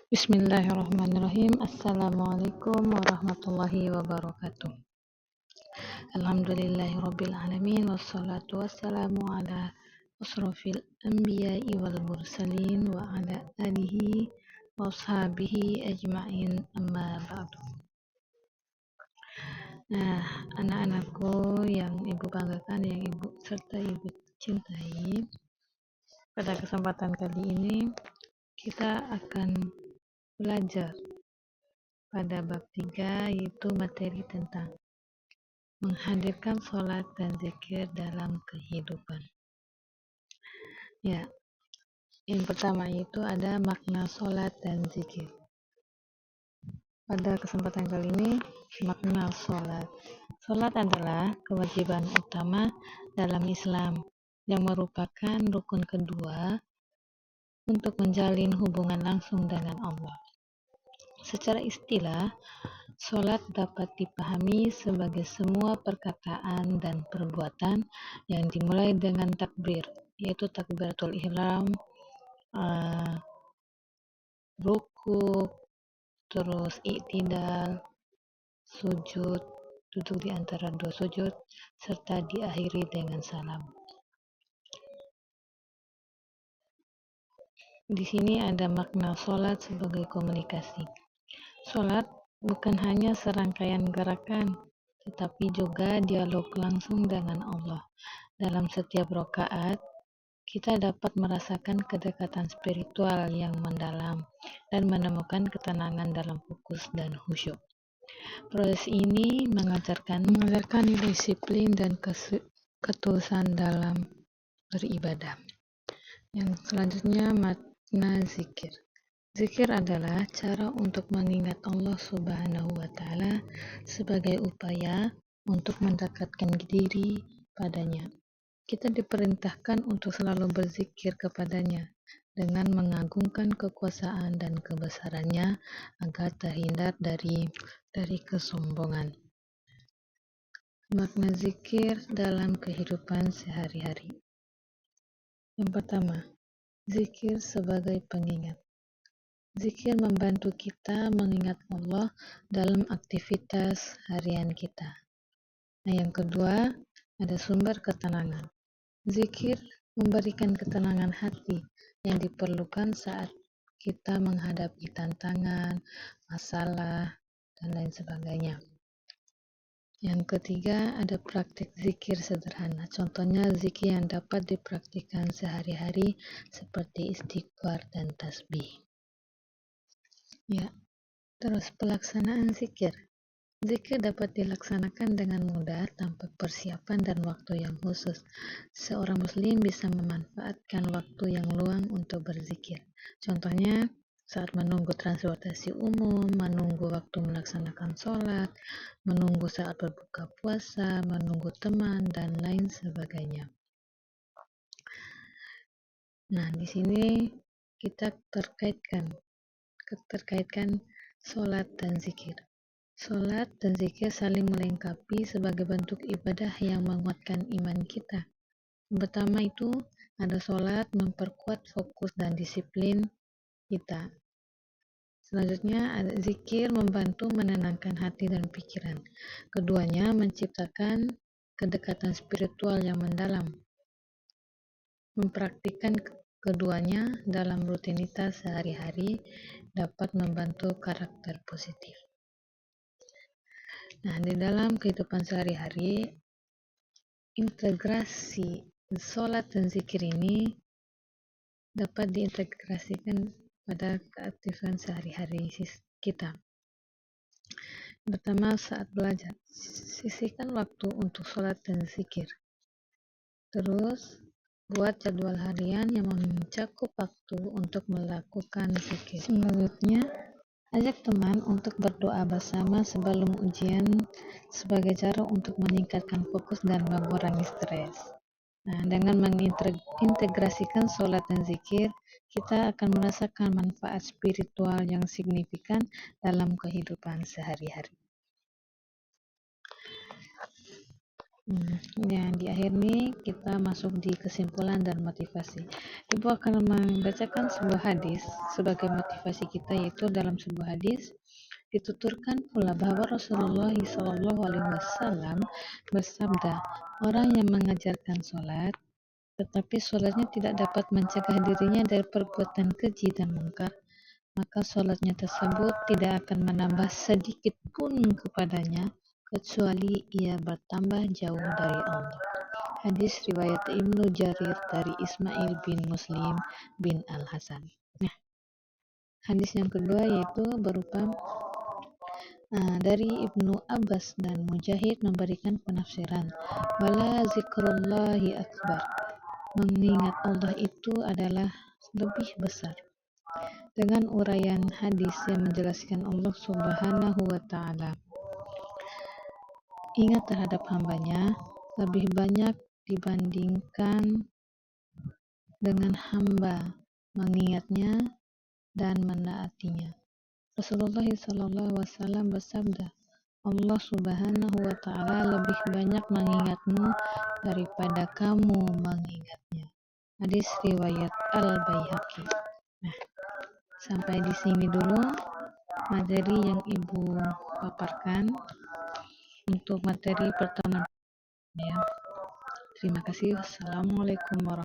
Bismillahirrahmanirrahim. Assalamualaikum warahmatullahi wabarakatuh. Alhamdulillahirabbil alamin wassalatu wassalamu ala asrofil anbiya'i wal mursalin wa ala alihi wa ashabihi ajma'in amma ba'du. Nah, anak-anakku yang ibu banggakan, yang ibu serta ibu cintai, pada kesempatan kali ini kita akan belajar pada bab 3, yaitu materi tentang menghadirkan sholat dan zikir dalam kehidupan. Ya, yang pertama itu ada makna sholat dan zikir. Pada kesempatan kali ini, makna sholat. Sholat adalah kewajiban utama dalam Islam yang merupakan rukun kedua untuk menjalin hubungan langsung dengan Allah. Secara istilah, sholat dapat dipahami sebagai semua perkataan dan perbuatan yang dimulai dengan takbir, yaitu takbiratul ihram, ruku, terus i'tidal, sujud, duduk di antara dua sujud, serta diakhiri dengan salam. Di sini ada makna sholat sebagai komunikasi. Sholat bukan hanya serangkaian gerakan, tetapi juga dialog langsung dengan Allah. Dalam setiap rakaat, kita dapat merasakan kedekatan spiritual yang mendalam dan menemukan ketenangan dalam fokus dan khusyuk. Proses ini mengajarkan disiplin dan ketulusan dalam beribadah. Yang selanjutnya, makna zikir. Zikir adalah cara untuk mengingat Allah Subhanahu wa Ta'ala sebagai upaya untuk mendekatkan diri padanya. Kita diperintahkan untuk selalu berzikir kepadanya dengan mengagungkan kekuasaan dan kebesarannya agar terhindar dari kesombongan. Makna zikir dalam kehidupan sehari-hari. Yang pertama, zikir sebagai pengingat. Zikir membantu kita mengingat Allah dalam aktivitas harian kita. Nah, yang kedua, ada sumber ketenangan. Zikir memberikan ketenangan hati yang diperlukan saat kita menghadapi tantangan, masalah, dan lain sebagainya. Yang ketiga, ada praktik zikir sederhana. Contohnya zikir yang dapat dipraktikkan sehari-hari seperti istighfar dan tasbih. Ya, terus pelaksanaan zikir. Zikir dapat dilaksanakan dengan mudah tanpa persiapan dan waktu yang khusus. Seorang muslim bisa memanfaatkan waktu yang luang untuk berzikir. Contohnya, saat menunggu transportasi umum, menunggu waktu melaksanakan sholat, menunggu saat berbuka puasa, menunggu teman, dan lain sebagainya. Nah, di sini kita terkaitkan sholat dan zikir. Sholat dan zikir saling melengkapi sebagai bentuk ibadah yang menguatkan iman kita. Yang pertama itu ada sholat memperkuat fokus dan disiplin kita. Selanjutnya ada zikir membantu menenangkan hati dan pikiran. Keduanya menciptakan kedekatan spiritual yang mendalam. Mempraktikkan keduanya dalam rutinitas sehari-hari dapat membantu karakter positif. Nah, di dalam kehidupan sehari-hari, integrasi sholat dan zikir ini dapat diintegrasikan pada keaktifan sehari-hari kita. Pertama, saat belajar, sisihkan waktu untuk sholat dan zikir. Terus, buat jadwal harian yang mencakup waktu untuk melakukan zikir. Selanjutnya, ajak teman untuk berdoa bersama sebelum ujian sebagai cara untuk meningkatkan fokus dan mengurangi stres. Nah, dengan mengintegrasikan sholat dan zikir, kita akan merasakan manfaat spiritual yang signifikan dalam kehidupan sehari-hari. Di akhir nih kita masuk di kesimpulan dan motivasi. Ibu akan membacakan sebuah hadis sebagai motivasi kita, yaitu dalam sebuah hadis dituturkan pula bahwa Rasulullah SAW bersabda, orang yang mengajarkan sholat tetapi sholatnya tidak dapat mencegah dirinya dari perbuatan keji dan mungkar, maka sholatnya tersebut tidak akan menambah sedikit pun kepadanya kecuali ia bertambah jauh dari Allah. Hadis riwayat Ibnu Jarir dari Ismail bin Muslim bin Al-Hasan. Nah, hadis yang kedua yaitu berupa dari Ibnu Abbas dan Mujahid memberikan penafsiran, wala zikrullahi akbar, mengingat Allah itu adalah lebih besar, dengan uraian hadis yang menjelaskan Allah Subhanahu wa Ta'ala ingat terhadap hambanya lebih banyak dibandingkan dengan hamba mengingatnya dan menaatinya. Rasulullah SAW bersabda, Allah Subhanahu wa Ta'ala lebih banyak mengingatmu daripada kamu mengingatnya. Hadis riwayat Al-Baihaqi. Nah, sampai di sini dulu materi yang Ibu paparkan untuk materi pertama ya. Terima kasih. Wassalamualaikum warahmatullahi wabarakatuh.